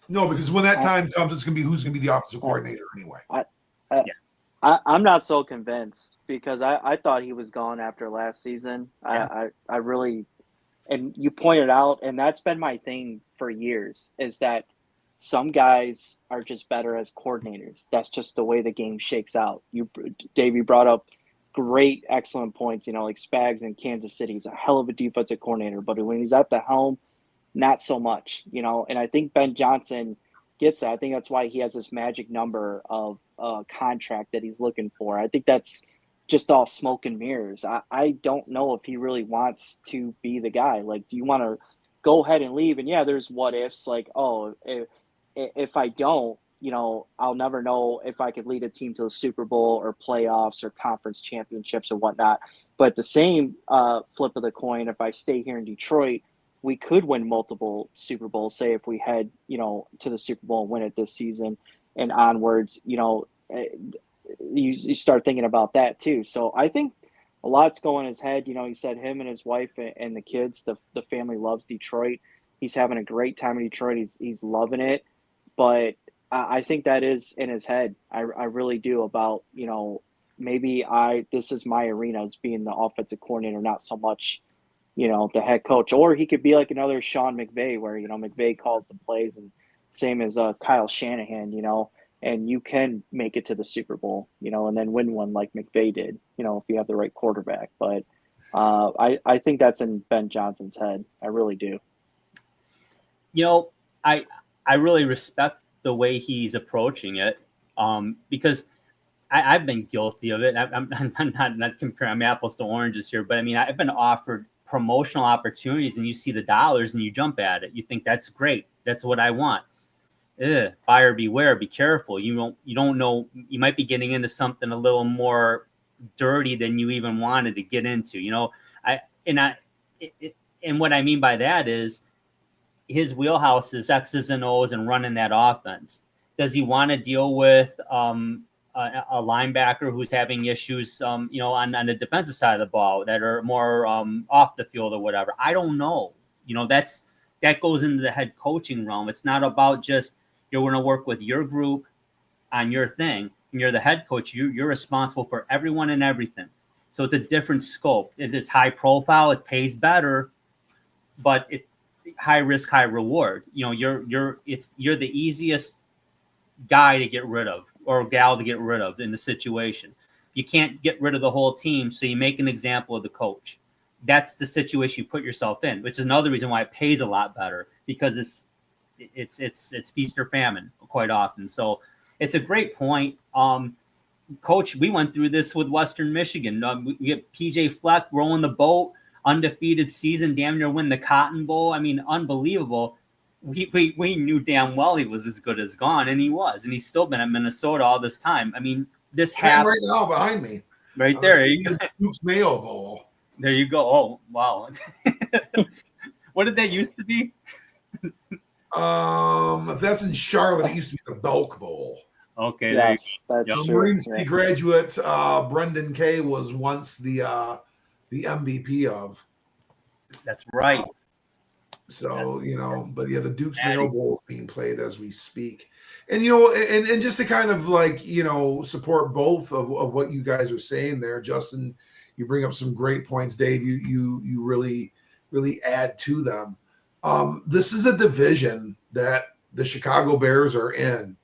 No, because when that time comes, it's going to be who's going to be the offensive coordinator anyway. I'm not so convinced because I thought he was gone after last season. Yeah. I really, and you pointed out, and that's been my thing for years, is that some guys are just better as coordinators. That's just the way the game shakes out. Dave, you brought up great, excellent points. Like Spags in Kansas City, he's a hell of a defensive coordinator, but when he's at the helm, not so much. And I think Ben Johnson gets that. I think that's why he has this magic number of contract that he's looking for. I think that's just all smoke and mirrors. I don't know if he really wants to be the guy. Like, do you want to go ahead and leave? And yeah, there's what ifs, like, oh, if I don't, I'll never know if I could lead a team to the Super Bowl or playoffs or conference championships or whatnot. But the same flip of the coin, if I stay here in Detroit, we could win multiple Super Bowls. Say if we head, to the Super Bowl and win it this season and onwards, you start thinking about that too. So I think a lot's going in his head. He said him and his wife and the kids, the family loves Detroit. He's having a great time in Detroit. He's loving it. But I think that is in his head. I really do about, maybe this is my arena as being the offensive coordinator, not so much, the head coach. Or he could be like another Sean McVay where, McVay calls the plays, and same as Kyle Shanahan, and you can make it to the Super Bowl, and then win one like McVay did, if you have the right quarterback. But I think that's in Ben Johnson's head. I really do. I really respect the way he's approaching it, because I've been guilty of it. I'm not comparing apples to oranges here, but I mean, I've been offered promotional opportunities, and you see the dollars and you jump at it. You think that's great. That's what I want. Buyer beware. Be careful. You don't know. You might be getting into something a little more dirty than you even wanted to get into. And what I mean by that is, his wheelhouse is X's and O's and running that offense. Does he want to deal with a linebacker who's having issues, on the defensive side of the ball that are more off the field or whatever? I don't know. That goes into the head coaching realm. It's not about just you're going to work with your group on your thing, and you're the head coach. You're responsible for everyone and everything. So it's a different scope. It is high profile. It pays better, but it high risk, high reward. You're the easiest guy to get rid of or gal to get rid of in the situation. You can't get rid of the whole team, so you make an example of the coach. That's the situation you put yourself in, which is another reason why it pays a lot better, because it's feast or famine quite often. So it's a great point. Coach, we went through this with Western Michigan. We get PJ Fleck rolling the boat, undefeated season, damn near win the Cotton Bowl. I mean, unbelievable. We knew damn well he was as good as gone, and he was, and he's still been at Minnesota all this time. I mean, this happened right now behind me, right there. Duke's Mayo Bowl. There you go. Oh wow. What did that used to be? If that's in Charlotte, it used to be the Belk Bowl. Okay, Yes, that's Yep. true. Marine Yeah. City graduate Brendan Kay was once the MVP of. that's right. So, but yeah, the Duke's Cincinnati. Mayo Bowl is being played as we speak. And, and just to kind of like, support both of what you guys are saying there, Justin, you bring up some great points. Dave, you really, really add to them. This is a division that the Chicago Bears are in.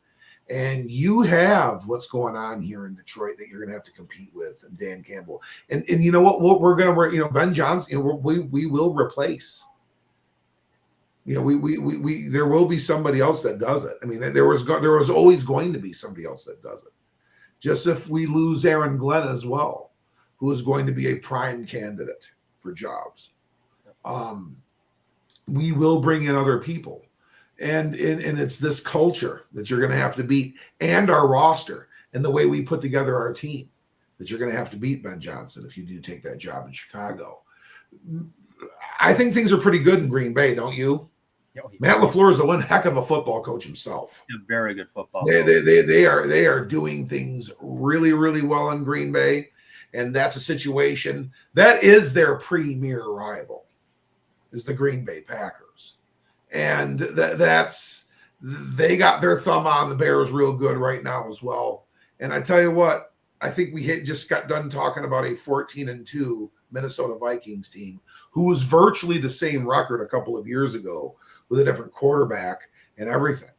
And you have what's going on here in Detroit that you're going to have to compete with, and Dan Campbell. And you know what? We're going to, Ben Johnson, we will replace. We there will be somebody else that does it. I mean, there was always going to be somebody else that does it. Just if we lose Aaron Glenn as well, who is going to be a prime candidate for jobs, we will bring in other people, and it's this culture that you're going to have to beat, and our roster and the way we put together our team that you're going to have to beat, Ben Johnson, if you do take that job in Chicago. I think things are pretty good in Green Bay, don't you? Matt LaFleur is a one heck of a football coach himself. He's a very good football coach. They are doing things really, really well in Green Bay, and that's a situation that is their premier rival, is the Green Bay Packers, and that's they got their thumb on the Bears real good right now as well. And I tell you what, I think we just got done talking about a 14-2 Minnesota Vikings team who was virtually the same record a couple of years ago with a different quarterback and everything.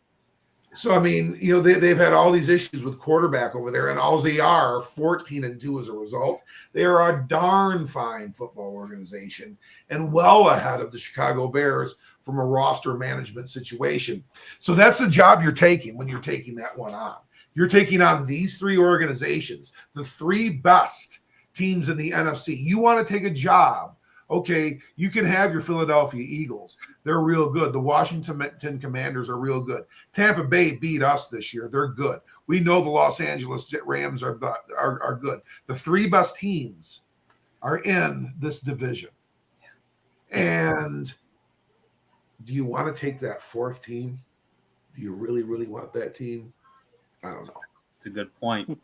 So, I mean, they've had all these issues with quarterback over there, and all they are 14-2 as a result. They are a darn fine football organization and well ahead of the Chicago Bears from a roster management situation. So that's the job you're taking when you're taking that one on. You're taking on these three organizations, the three best teams in the NFC. You want to take a job. Okay, you can have your Philadelphia Eagles. They're real good. The Washington Commanders are real good. Tampa Bay beat us this year. They're good. We know the Los Angeles Rams are good. The three best teams are in this division. And do you want to take that fourth team? Do you really, really want that team? I don't know. It's a good point.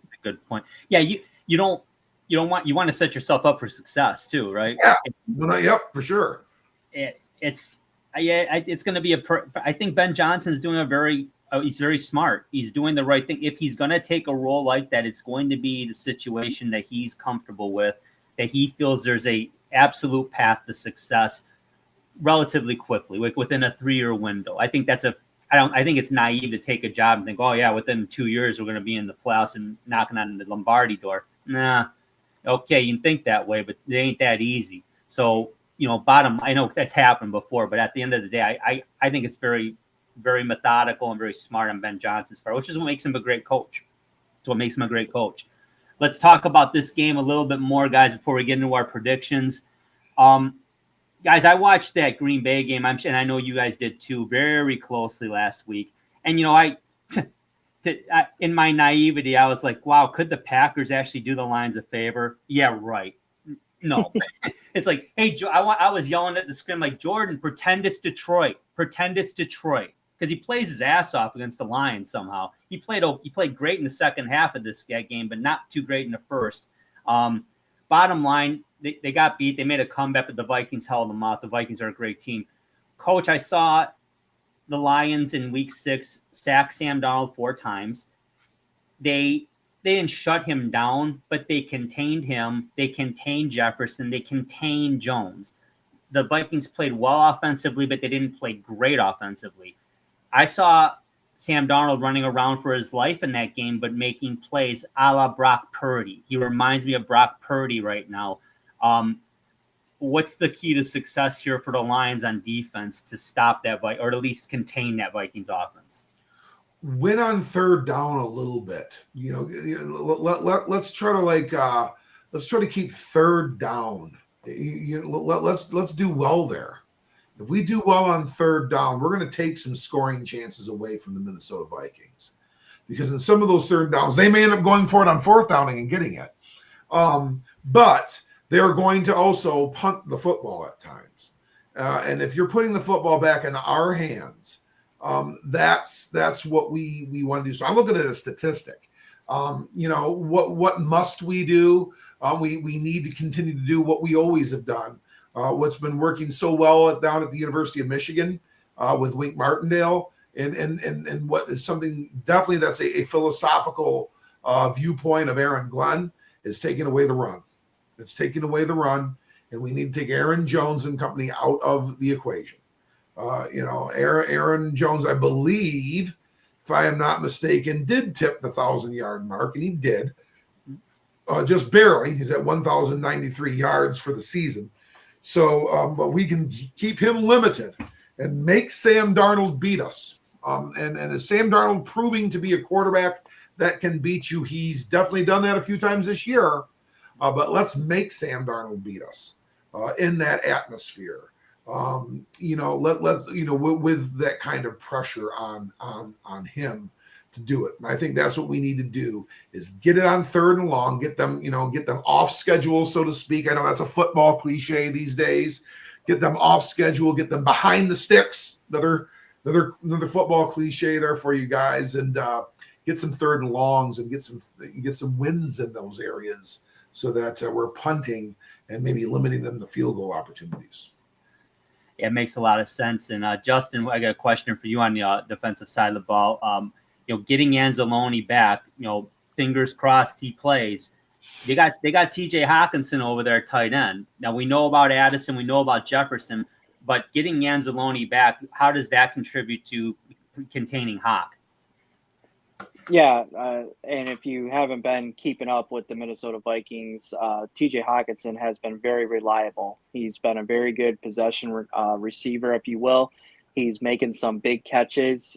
Yeah, you want to set yourself up for success too, right? Yeah, yep, for sure. It's going to be I think Ben Johnson's doing he's very smart. He's doing the right thing. If he's going to take a role like that, it's going to be the situation that he's comfortable with, that he feels there's a absolute path to success relatively quickly, like within a 3-year window. I think I think it's naive to take a job and think, oh yeah, within 2 years we're going to be in the playoffs and knocking on the Lombardi door. Nah. Okay, you can think that way, but it ain't that easy. So, I know that's happened before, but at the end of the day, I think it's very, very methodical and very smart on Ben Johnson's part, which is what makes him a great coach. It's what makes him a great coach. Let's talk about this game a little bit more, guys, before we get into our predictions. Guys, I watched that Green Bay game, and I know you guys did too, very closely last week. And, in my naivety, I was like, wow, could the Packers actually do the Lions a favor? Yeah, right. No. It's like, hey, I was yelling at the screen like, Jordan, pretend it's Detroit. Pretend it's Detroit. Because he plays his ass off against the Lions somehow. He played great in the second half of this game, but not too great in the first. Bottom line, they got beat. They made a comeback, but the Vikings held them off. The Vikings are a great team. Coach, I saw the Lions in week 6 sack Sam Darnold 4 times. They didn't shut him down, but they contained him. They contained Jefferson. They contained Jones. The Vikings played well offensively, but they didn't play great offensively. I saw Sam Darnold running around for his life in that game, but making plays a la Brock Purdy. He reminds me of Brock Purdy right now. What's the key to success here for the Lions on defense to stop that, or at least contain that Vikings offense? Win on third down a little bit. Let's try to keep third down. Let's do well there. If we do well on third down, we're going to take some scoring chances away from the Minnesota Vikings, because in some of those third downs, they may end up going for it on fourth downing and getting it. But they're going to also punt the football at times. And if you're putting the football back in our hands, That's what we want to do. So I'm looking at a statistic. What must we do? We need to continue to do what we always have done. What's been working so well down at the University of Michigan with Wink Martindale, and what is something definitely that's a philosophical viewpoint of Aaron Glenn is taking away the run. It's taking away the run, and we need to take Aaron Jones and company out of the equation. Aaron Jones, I believe, if I am not mistaken, did tip the 1,000-yard mark, and he did. Just barely. He's at 1,093 yards for the season. So, but we can keep him limited and make Sam Darnold beat us. And is Sam Darnold proving to be a quarterback that can beat you? He's definitely done that a few times this year. But let's make Sam Darnold beat us in that atmosphere. With that kind of pressure on him to do it. And I think that's what we need to do is get it on 3rd and long, get them off schedule, so to speak. I know that's a football cliche these days. Get them off schedule, get them behind the sticks. Another football cliche there for you guys, and get some 3rd and longs and get some wins in those areas so that we're punting and maybe limiting them to field goal opportunities. It makes a lot of sense. And Justin, I got a question for you on the defensive side of the ball. Getting Anzalone back, fingers crossed he plays. They got TJ Hawkinson over there at tight end. Now we know about Addison, we know about Jefferson, but getting Anzalone back, how does that contribute to containing Hawk? Yeah, and if you haven't been keeping up with the Minnesota Vikings, TJ Hawkinson has been very reliable. He's been a very good possession receiver, if you will. He's making some big catches,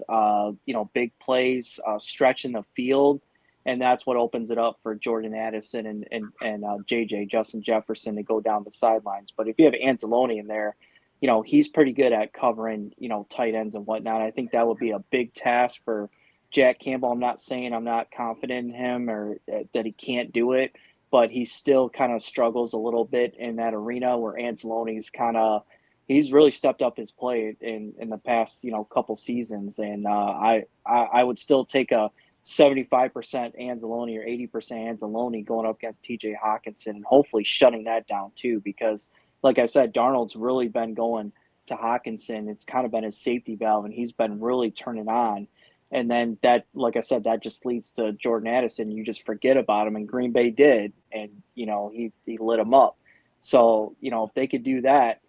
big plays, stretching the field, and that's what opens it up for Jordan Addison and Justin Jefferson to go down the sidelines. But if you have Anzalone in there, he's pretty good at covering, tight ends and whatnot. I think that would be a big task for Jack Campbell. I'm not saying I'm not confident in him or that he can't do it, but he still kind of struggles a little bit in that arena where Anzalone's he's really stepped up his play in the past, couple seasons. And I would still take a 75% Anzalone or 80% Anzalone going up against TJ Hawkinson and hopefully shutting that down too, because like I said, Darnold's really been going to Hawkinson. It's kind of been his safety valve, and he's been really turning on. And then that, like I said, that just leads to Jordan Addison. You just forget about him, and Green Bay did, and he lit him up. So if they could do that,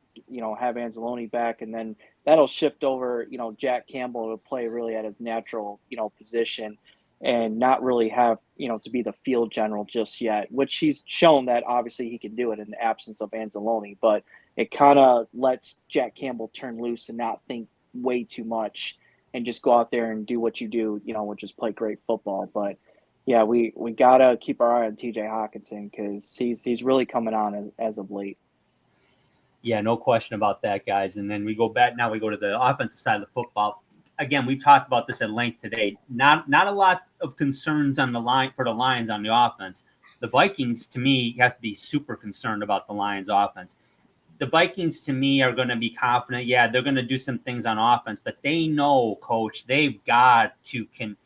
have Anzalone back, and then that'll shift over, Jack Campbell to play really at his natural, position, and not really have to be the field general just yet, which he's shown that obviously he can do it in the absence of Anzalone. But it kind of lets Jack Campbell turn loose and not think way too much, and just go out there and do what you do, which is play great football. But yeah, we gotta keep our eye on TJ Hawkinson because he's really coming on as of late. Yeah, no question about that, guys. And then we go to the offensive side of the football. Again, we've talked about this at length today. Not a lot of concerns on the line for the Lions on the offense. The Vikings, to me, have to be super concerned about the Lions offense. The Vikings, to me, are going to be confident. Yeah, they're going to do some things on offense, but they know, Coach, they've got to keep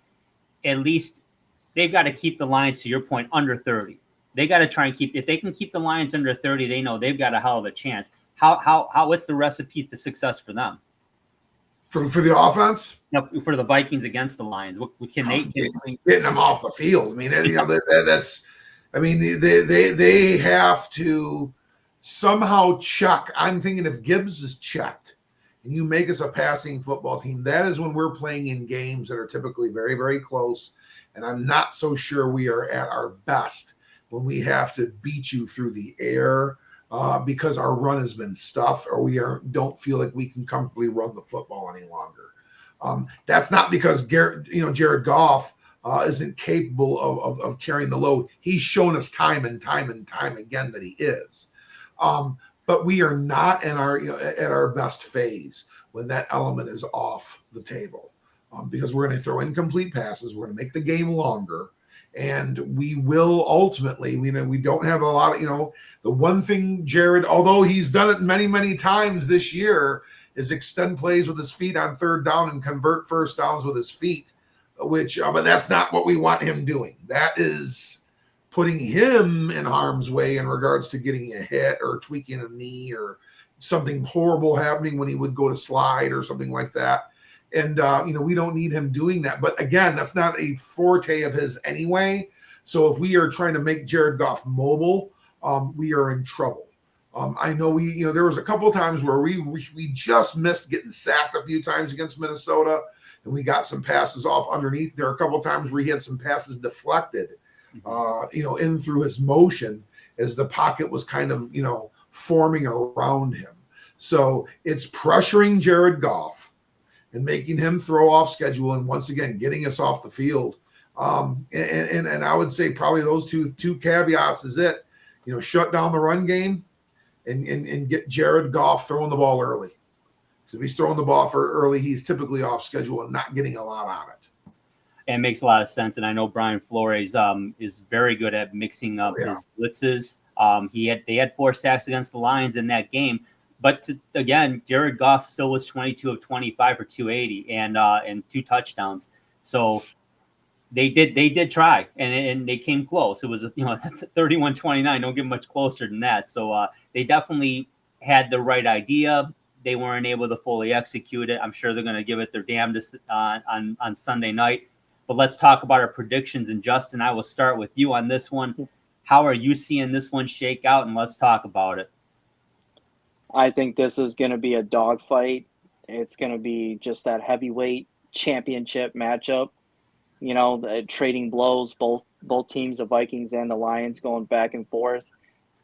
the Lions, to your point, under 30. They got to try and if they can keep the Lions under 30, they know they've got a hell of a chance. What's the recipe to success for them? For the offense? No, for the Vikings against the Lions. What can they getting them off the field? I mean, that's. I mean, they have to somehow check. I'm thinking if Gibbs is checked and you make us a passing football team, that is when we're playing in games that are typically very, very close. And I'm not so sure we are at our best when we have to beat you through the air because our run has been stuffed or don't feel like we can comfortably run the football any longer. That's not because Jared Goff isn't capable of carrying the load. He's shown us time and time again that he is. But we are not at our best phase when that element is off the table because we're going to throw incomplete passes. We're going to make the game longer. And we will ultimately, we don't have a lot of, the one thing Jared, although he's done it many, many times this year, is extend plays with his feet on third down and convert first downs with his feet, which, but that's not what we want him doing. That is putting him in harm's way in regards to getting a hit or tweaking a knee or something horrible happening when he would go to slide or something like that. And, we don't need him doing that. But again, that's not a forte of his anyway. So if we are trying to make Jared Goff mobile, we are in trouble. I know there was a couple of times where we just missed getting sacked a few times against Minnesota, and we got some passes off underneath. There are a couple of times where he had some passes deflected, in through his motion as the pocket was kind of, forming around him. So it's pressuring Jared Goff and making him throw off schedule, and once again getting us off the field. And I would say probably those two caveats is it. Shut down the run game and get Jared Goff throwing the ball early. So if he's throwing the ball for early, he's typically off schedule and not getting a lot on it. And it makes a lot of sense. And I know Brian Flores is very good at mixing up his blitzes. They had 4 sacks against the Lions in that game. But again, Jared Goff still was 22 of 25 for 280 and 2 touchdowns. So they did try, and they came close. It was 31-29. Don't get much closer than that. So they definitely had the right idea. They weren't able to fully execute it. I'm sure they're going to give it their damnedest on Sunday night. But let's talk about our predictions. And Justin, I will start with you on this one. How are you seeing this one shake out? And let's talk about it. I think this is going to be a dogfight. It's going to be just that heavyweight championship matchup. Trading blows, both teams, the Vikings and the Lions, going back and forth.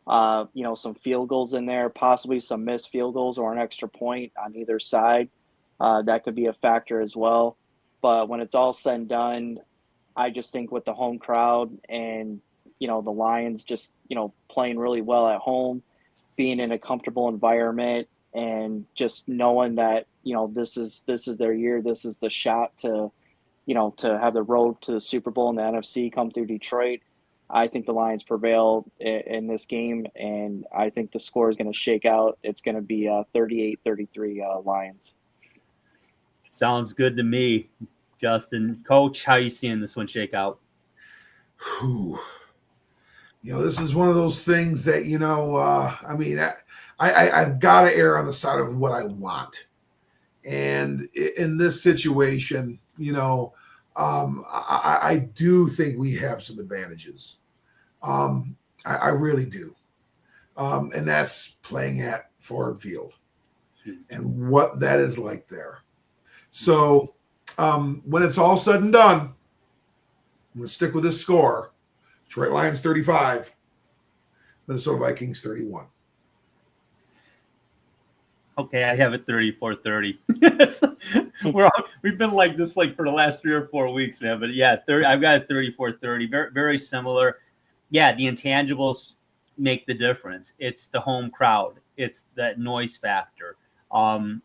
Some field goals in there, possibly some missed field goals or an extra point on either side. That could be a factor as well. But when it's all said and done, I just think with the home crowd and, the Lions just, playing really well at home, being in a comfortable environment, and just knowing that, this is their year, this is the shot to have the road to the Super Bowl in the NFC come through Detroit. I think the Lions prevail in this game, and I think the score is going to shake out. It's going to be 38-33 Lions. Sounds good to me, Justin. Coach, how are you seeing this one shake out? This is one of those things that, I've got to err on the side of what I want. And in this situation, I do think we have some advantages. I really do. And that's playing at Ford Field and what that is like there. So when it's all said and done, I'm going to stick with this score. Detroit Lions 35, Minnesota Vikings 31. Okay, I have it 34-30. We've been like this for the last 3 or 4 weeks, man. But yeah, I've got it 34-30. Very, very similar. Yeah, the intangibles make the difference. It's the home crowd. It's that noise factor. I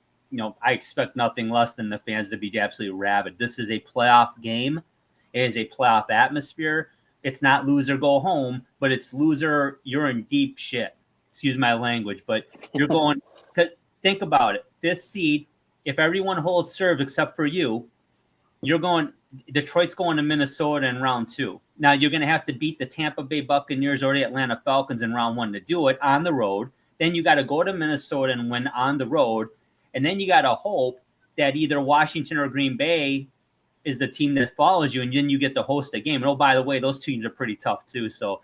expect nothing less than the fans to be absolutely rabid. This is a playoff game. It is a playoff atmosphere. It's not loser go home, but it's loser. You're in deep shit. Excuse my language, but you're going. Think about it. 5th seed. If everyone holds serve except for you, you're going. Detroit's going to Minnesota in round 2. Now you're going to have to beat the Tampa Bay Buccaneers or the Atlanta Falcons in round 1 to do it on the road. Then you got to go to Minnesota and win on the road, and then you got to hope that either Washington or Green Bay is the team that follows you, and then you get to host a game. And by the way, those teams are pretty tough too. So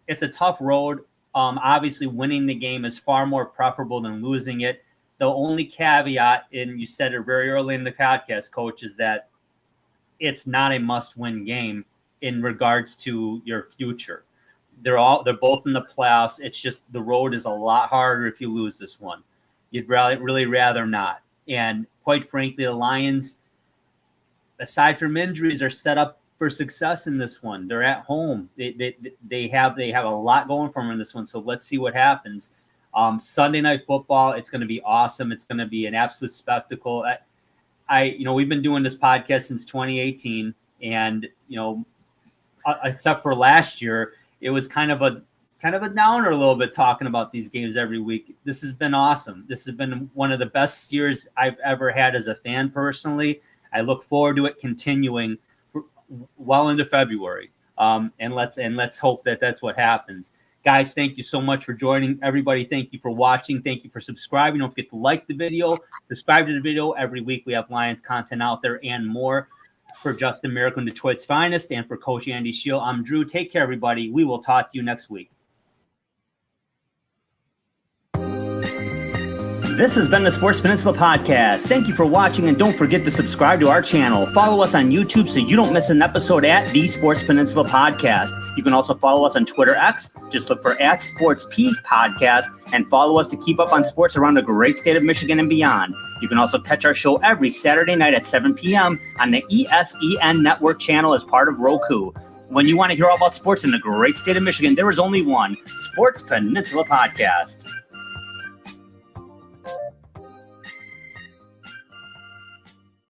it's a tough road. Obviously, winning the game is far more preferable than losing it. The only caveat, and you said it very early in the podcast, Coach, is that it's not a must-win game in regards to your future. They're both in the playoffs. It's just the road is a lot harder if you lose this one. You'd really rather not. And quite frankly, the Lions, aside from injuries, are set up for success in this one. They're at home. They have a lot going for them in this one. So let's see what happens. Sunday Night Football, it's going to be awesome. It's going to be an absolute spectacle. We've been doing this podcast since 2018, and except for last year, it was kind of kind of a downer a little bit talking about these games every week. This has been awesome. This has been one of the best years I've ever had as a fan personally. I look forward to it continuing well into February. And let's hope that that's what happens. Guys, thank you so much for joining. Everybody, thank you for watching. Thank you for subscribing. Don't forget to like the video, subscribe to the video. Every week we have Lions content out there and more. For Justin Miracle and Detroit's Finest and for Coach Andy Shield, I'm Drew. Take care, everybody. We will talk to you next week. This has been the Sports Peninsula Podcast. Thank you for watching, and don't forget to subscribe to our channel. Follow us on YouTube so you don't miss an episode at the Sports Peninsula Podcast. You can also follow us on Twitter X. Just look for @SportsP Podcast and follow us to keep up on sports around the great state of Michigan and beyond. You can also catch our show every Saturday night at 7 p.m. on the ESEN Network channel as part of Roku. When you want to hear all about sports in the great state of Michigan, there is only one Sports Peninsula Podcast.